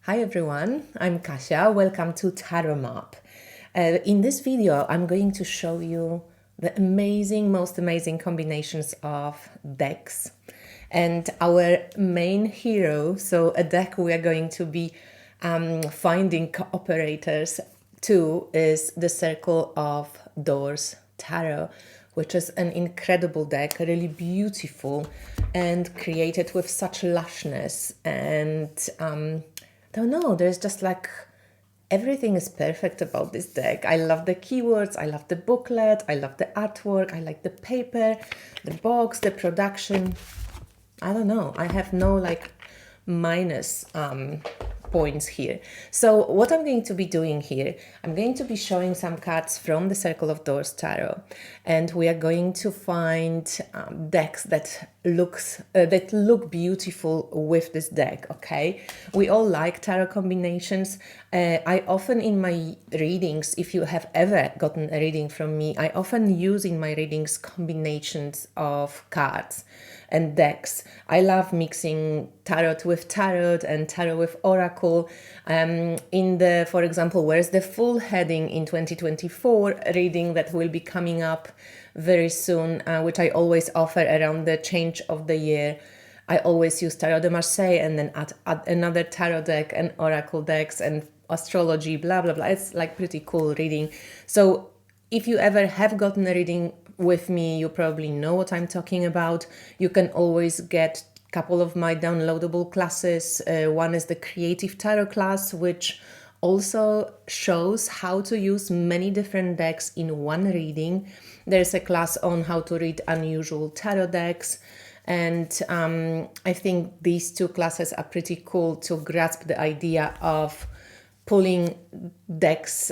Hi everyone, I'm Kasia. Welcome to Tarot Map. In this video, I'm going to show you the most amazing combinations of decks and our main hero. So a deck we are going to be finding cooperators to is the Circle of Doors Tarot, which is an incredible deck, really beautiful and created with such lushness and don't know, there's just like everything is perfect about this deck. I love the keywords, I love the booklet, I love the artwork, I like the paper, the box, the production. I don't know, I have no like minus points here. So what I'm going to be doing here, I'm going to be showing some cards from the Circle of Doors Tarot, and we are going to find decks that look beautiful with this deck. Okay, we all like tarot combinations. I often in my readings, if you have ever gotten a reading from me, I often use in my readings combinations of cards and decks. I love mixing tarot with tarot and tarot with oracle. For example, where's the full heading in 2024 reading that will be coming up very soon, which I always offer around the change of the year. I always use Tarot de Marseille and then add another tarot deck and oracle decks and astrology, blah, blah, blah. It's like pretty cool reading. So if you ever have gotten a reading with me, you probably know what I'm talking about. You can always get a couple of my downloadable classes. One is the Creative Tarot class, which also shows how to use many different decks in one reading. There's a class on how to read unusual tarot decks. And I think these two classes are pretty cool to grasp the idea of pulling decks,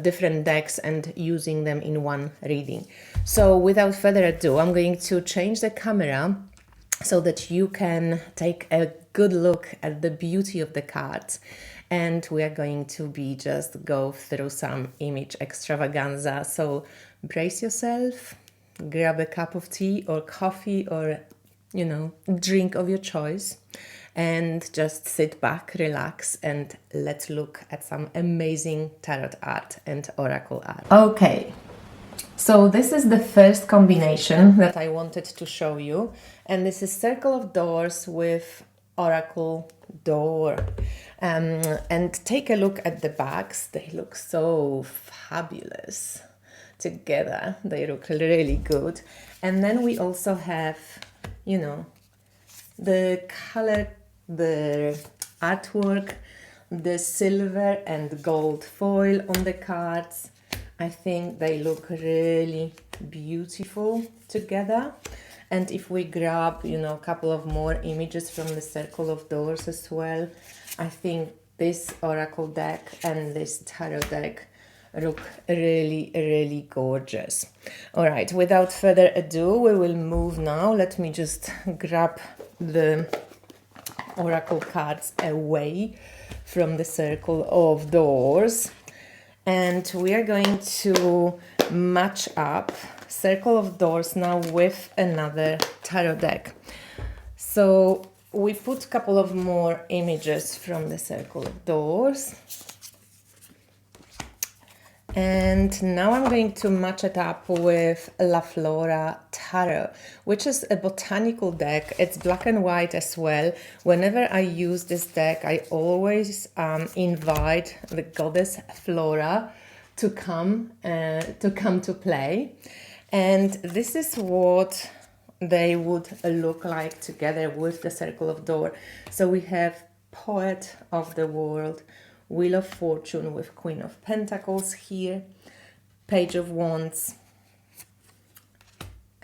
different decks, and using them in one reading. So without further ado, I'm going to change the camera so that you can take a good look at the beauty of the cards. And we are going to be just go through some image extravaganza. So brace yourself, grab a cup of tea or coffee or, drink of your choice, and just sit back, relax, and let's look at some amazing tarot art and oracle art. Okay, so this is the first combination that I wanted to show you, and this is Circle of Doors with Oracle Door. And take a look at the backs. They look so fabulous together. They look really good. And then we also have, the color, the artwork, the silver and gold foil on the cards. I think they look really beautiful together. And if we grab, a couple of more images from the Circle of Doors as well, I think this oracle deck and this tarot deck look really, really gorgeous. All right, without further ado, we will move now. Let me just grab the oracle cards away from the Circle of Doors. And we are going to match up Circle of Doors now with another tarot deck. So we put a couple of more images from the Circle of Doors. And now I'm going to match it up with Laf Flora Tarot, which is a botanical deck. It's black and white as well. Whenever I use this deck, I always invite the goddess Flora to come to play. And this is what they would look like together with the Circle of Door. So we have Poet of the World, Wheel of Fortune with Queen of Pentacles here, Page of Wands.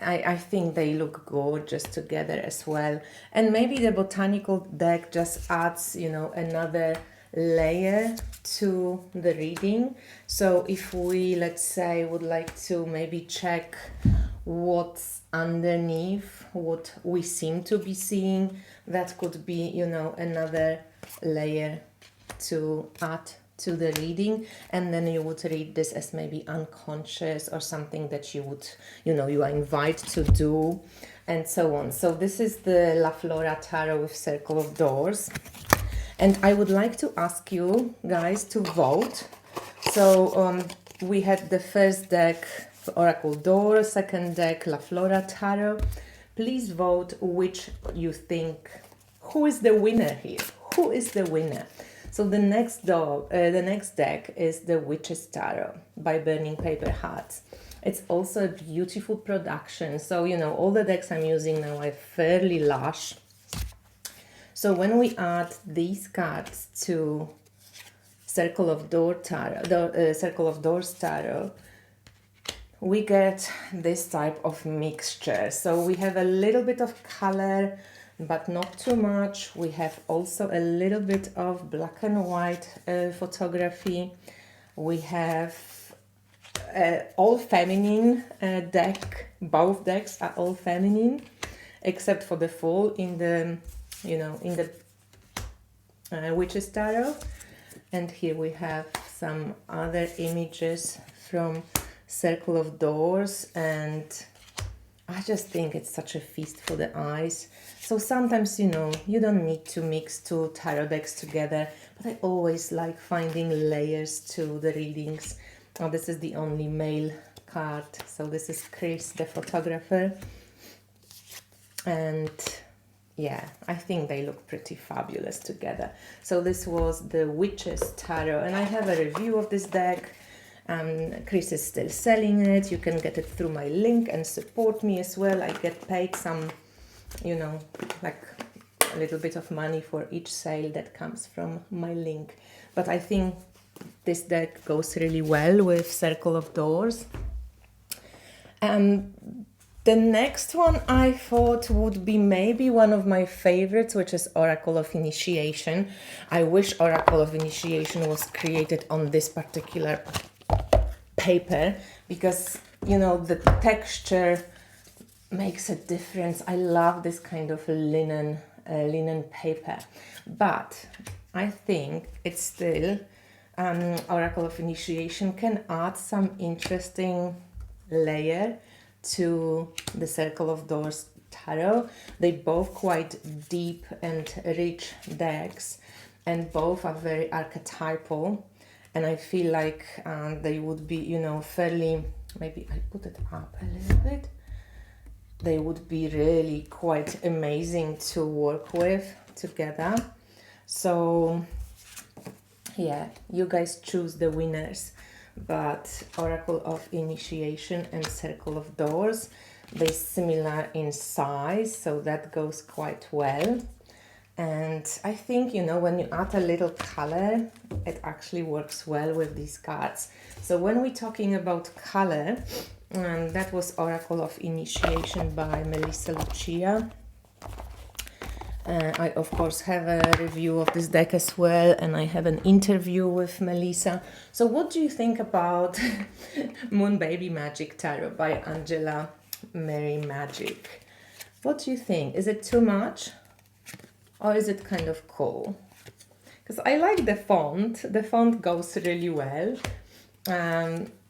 I think they look gorgeous together as well. And maybe the botanical deck just adds, another layer to the reading. So if we, let's say, would like to maybe check what's underneath what we seem to be seeing, that could be, another layer to add to the reading. And then you would read this as maybe unconscious or something that you would, you are invited to do, and so on. So this is the La Flora Tarot with Circle of Doors. And I would like to ask you guys to vote. So we had the first deck, Oracle Door, second deck, Laf Flora Tarot. Please vote which you think, who is the winner here? Who is the winner? So the next deck is the Witch's Tarot by Burning Paper Hearts. It's also a beautiful production. So, you know, all the decks I'm using now are fairly lush. So when we add these cards to Circle of Doors Tarot, we get this type of mixture. So we have a little bit of color, but not too much. We have also a little bit of black and white photography. We have all feminine deck. Both decks are all feminine, except for the Fool in the, you know, in the Witch's Tarot. And here we have some other images from Circle of Doors, and I just think it's such a feast for the eyes. So sometimes, you know, you don't need to mix two tarot decks together, but I always like finding layers to the readings. Oh, this is the only male card. So this is Chris, the photographer. And yeah, I think they look pretty fabulous together. So this was the Witch's Tarot, and I have a review of this deck. Chris is still selling it. You can get it through my link and support me as well. I get paid some, you know, like a little bit of money for each sale that comes from my link. But I think this deck goes really well with Circle of Doors. The next one I thought would be maybe one of my favorites, which is Oracle of Initiation. I wish Oracle of Initiation was created on this particular paper, because, you know, the texture makes a difference. I love this kind of linen paper, but I think it's still Oracle of Initiation can add some interesting layer to the Circle of Doors Tarot. They both quite deep and rich decks, and both are very archetypal, and I feel like they would be, you know, fairly, maybe I put it up a little bit, they would be really quite amazing to work with together. So yeah, you guys choose the winners. But Oracle of Initiation and Circle of Doors, they're similar in size, so that goes quite well. And I think, you know, when you add a little color, it actually works well with these cards. So when we're talking about color, that was Oracle of Initiation by Melissa Lucia. I, of course, have a review of this deck as well, and I have an interview with Melissa. So what do you think about Moon Baby Magic Tarot by Angela Mary Magic? What do you think? Is it too much? Or is it kind of cool? Because I like the font. The font goes really well.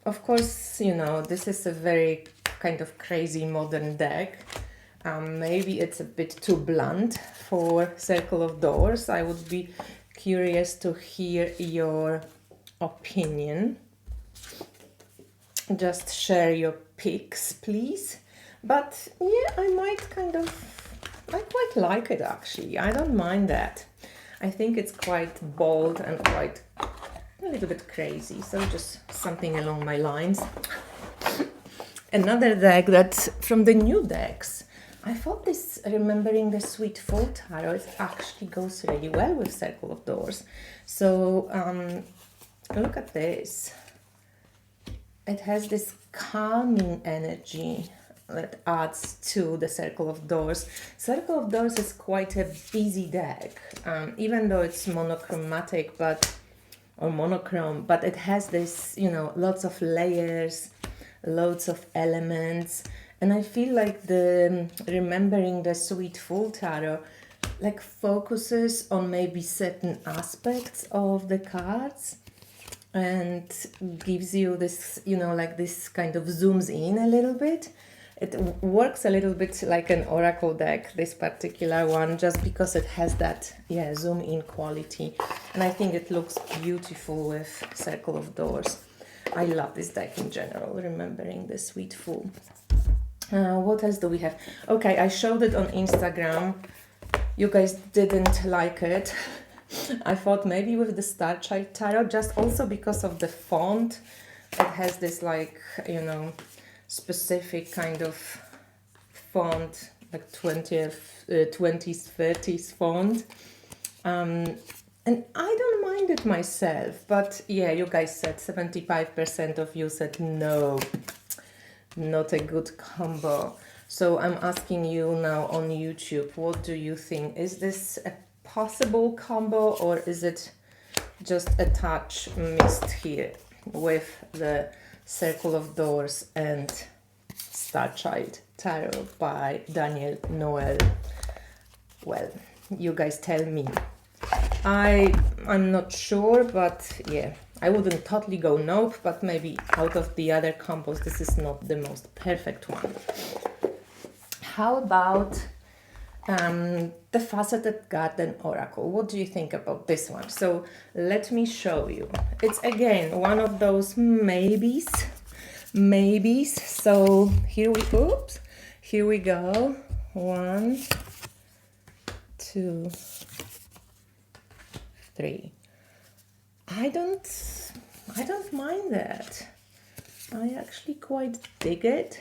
Of course, you know, this is a very kind of crazy modern deck. Maybe it's a bit too blunt for Circle of Doors. I would be curious to hear your opinion. Just share your picks, please. But yeah, I quite like it actually. I don't mind that. I think it's quite bold and quite a little bit crazy. So just something along my lines. Another deck that's from the new decks. I thought this, remembering the Sweet Fool Tarot, it actually goes really well with Circle of Doors. So look at this. It has this calming energy that adds to the Circle of Doors. Circle of Doors is quite a busy deck, even though it's monochromatic, or monochrome, but it has this, you know, lots of layers, loads of elements. And I feel like the remembering the Sweet Fool Tarot like focuses on maybe certain aspects of the cards and gives you this, you know, like this kind of zooms in a little bit. It works a little bit like an oracle deck, this particular one, just because it has that, yeah, zoom in quality. And I think it looks beautiful with Circle of Doors. I love this deck in general, remembering the Sweet Fool. What else do we have? Okay, I showed it on Instagram. You guys didn't like it. I thought maybe with the Star Child Tarot, just also because of the font. It has this, like, you know, specific kind of font, like 20s, 30s font. And I don't mind it myself, but yeah, you guys said 75% of you said no, not a good combo. So I'm asking you now on YouTube, what do you think? Is this a possible combo, or is it just a touch missed here with the Circle of Doors and Star Child Tarot by Daniel Noel? Well, you guys tell me. I'm not sure, but yeah, I wouldn't totally go nope, but maybe out of the other combos, this is not the most perfect one. How about the Faceted Garden Oracle? What do you think about this one? So let me show you. It's again one of those maybes. So here we go. 1, 2, 3. I don't mind that. I actually quite dig it.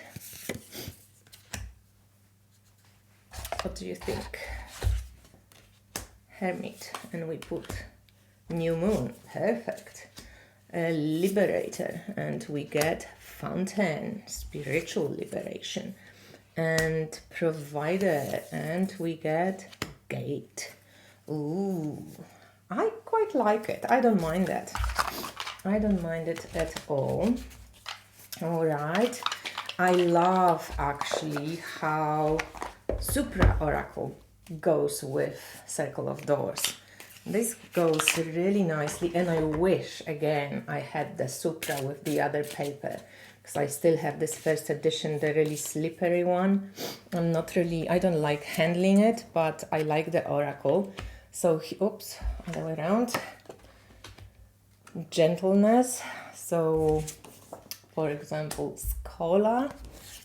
What do you think? Hermit, and we put New Moon, perfect. Liberator, and we get Fountain, spiritual liberation, and Provider, and we get Gate. Ooh, I quite like it. I don't mind that. I don't mind it at all. All right. I love actually how Supra Oracle goes with Circle of Doors. This goes really nicely, and I wish again I had the Supra with the other paper, because I still have this first edition, the really slippery one. I don't like handling it, but I like the Oracle. So, oops, other way around. Gentleness. So, for example, Scholar.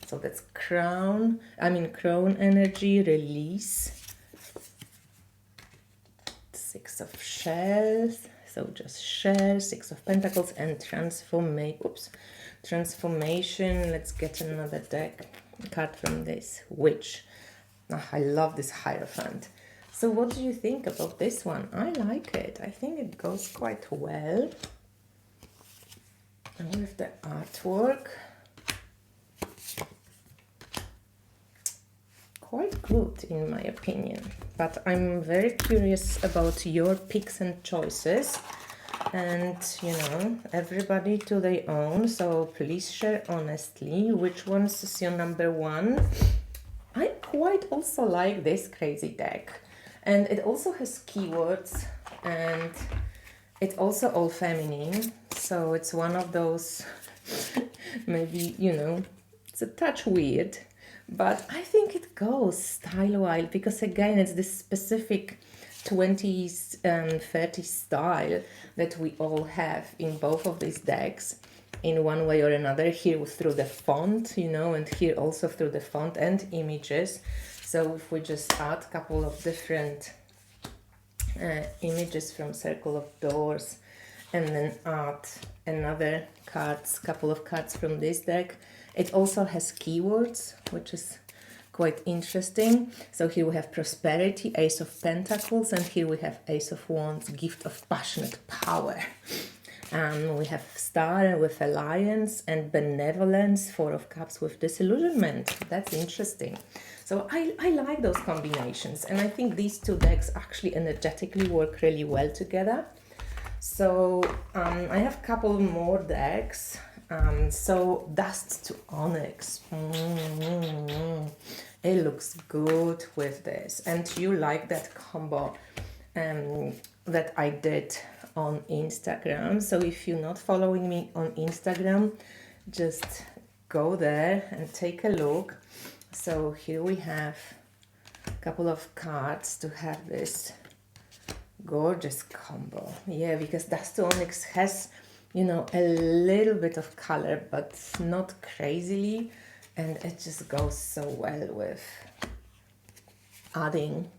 So that's Crown energy, release. 6 of Shells. So just Shell, 6 of Pentacles, and transformation. Let's get another card from this Witch. I love this Hierophant. So what do you think about this one? I like it. I think it goes quite well. And with the artwork, quite good in my opinion. But I'm very curious about your picks and choices. And, you know, everybody to their own. So please share honestly which one's is your number one. I quite also like this crazy deck. And it also has keywords, and it's also all feminine. So it's one of those, maybe, you know, it's a touch weird, but I think it goes style-wise, because again, it's this specific 20s and 30s style that we all have in both of these decks in one way or another, here through the font, you know, and here also through the font and images. So if we just add a couple of different images from Circle of Doors, and then add another couple of cards from this deck, it also has keywords, which is quite interesting. So here we have Prosperity, Ace of Pentacles, and here we have Ace of Wands, Gift of Passionate Power. We have Star with Alliance, and Benevolence, 4 of Cups with Disillusionment. That's interesting. So I like those combinations, and I think these two decks actually energetically work really well together. So I have a couple more decks. So Dust to Onyx. It looks good with this, and you like that combo that I did on Instagram. So if you're not following me on Instagram, just go there and take a look. So here we have a couple of cards to have this gorgeous combo. Yeah, because Dust Onyx has, you know, a little bit of color, but not crazily, and it just goes so well with adding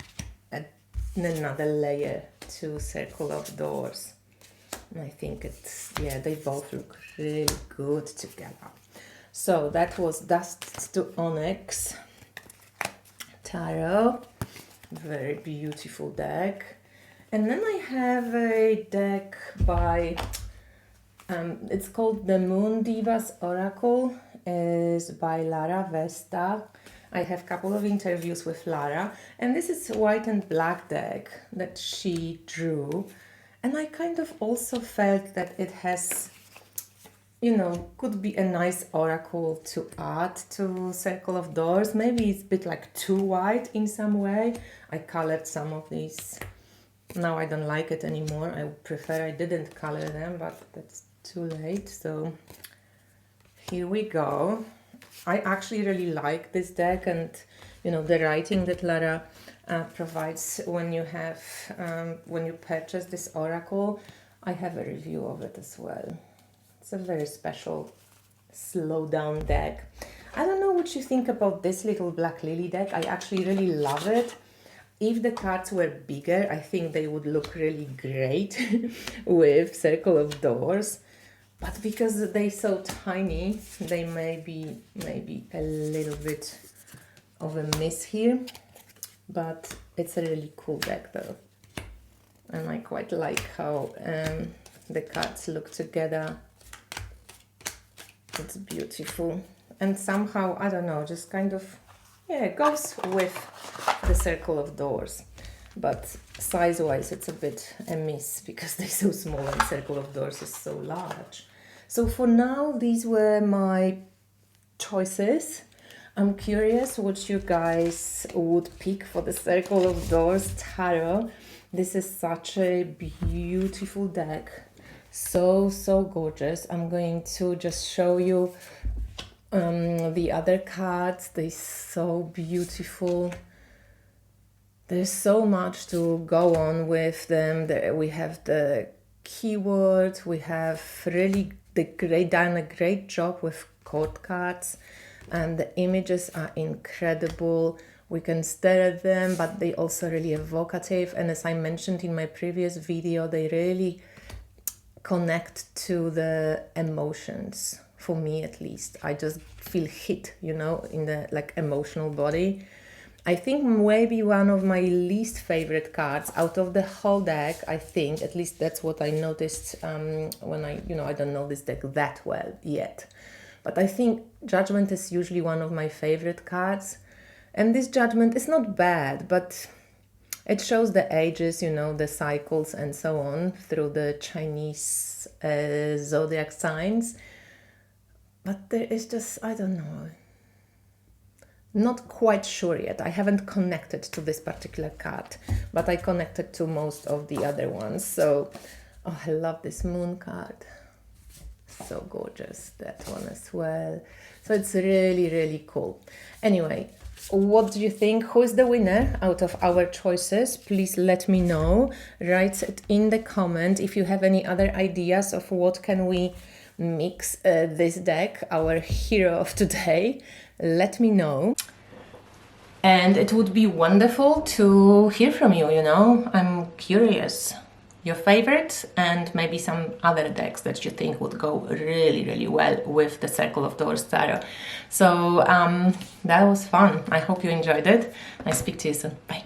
another layer to Circle of Doors. And I think it's, yeah, they both look really good together. So that was Dust to Onyx Tarot. Very beautiful deck. And then I have a deck by, it's called the Moon Divas Oracle. Is by Lara Vesta. I have a couple of interviews with Lara, and this is white and black deck that she drew. And I kind of also felt that it has, you know, could be a nice oracle to add to Circle of Doors. Maybe it's a bit like too white in some way. I colored some of these. Now I don't like it anymore. I prefer I didn't color them, but that's too late. So here we go. I actually really like this deck, and you know, the writing that Lara provides when you have when you purchase this oracle. I have a review of it as well. It's a very special slow down deck. I don't know what you think about this little Black Lily deck. I actually really love it. If the cards were bigger, I think they would look really great with Circle of Doors. But because they're so tiny, they may be maybe a little bit of a miss here. But it's a really cool deck though. And I quite like how the cards look together. It's beautiful. And somehow, I don't know, just kind of, yeah, it goes with the Circle of Doors. But size-wise, it's a bit a miss because they're so small and Circle of Doors is so large. So for now, these were my choices. I'm curious what you guys would pick for the Circle of Doors Tarot. This is such a beautiful deck. So, so gorgeous. I'm going to just show you the other cards. They're so beautiful. There's so much to go on with them. We have the keywords. We have really done a great job with code cards, and the images are incredible. We can stare at them, but they also really evocative. And as I mentioned in my previous video, they really connect to the emotions. For me, at least, I just feel hit, you know, in the like emotional body. I think maybe one of my least favorite cards out of the whole deck, I think, at least that's what I noticed when I don't know this deck that well yet. But I think Judgment is usually one of my favorite cards. And this Judgment is not bad, but it shows the ages, you know, the cycles and so on through the Chinese zodiac signs. But there is just, I don't know, not quite sure yet. I haven't connected to this particular card, but I connected to most of the other ones. So, oh, I love this moon card. So gorgeous. That one as well. So it's really, really cool. Anyway, what do you think? Who is the winner out of our choices? Please let me know. Write it in the comment. If you have any other ideas of what can we mix this deck, our hero of today, let me know. And it would be wonderful to hear from you, you know. I'm curious. Your favorite and maybe some other decks that you think would go really, really well with the Circle of Doors Tarot. So that was fun. I hope you enjoyed it. I speak to you soon. Bye.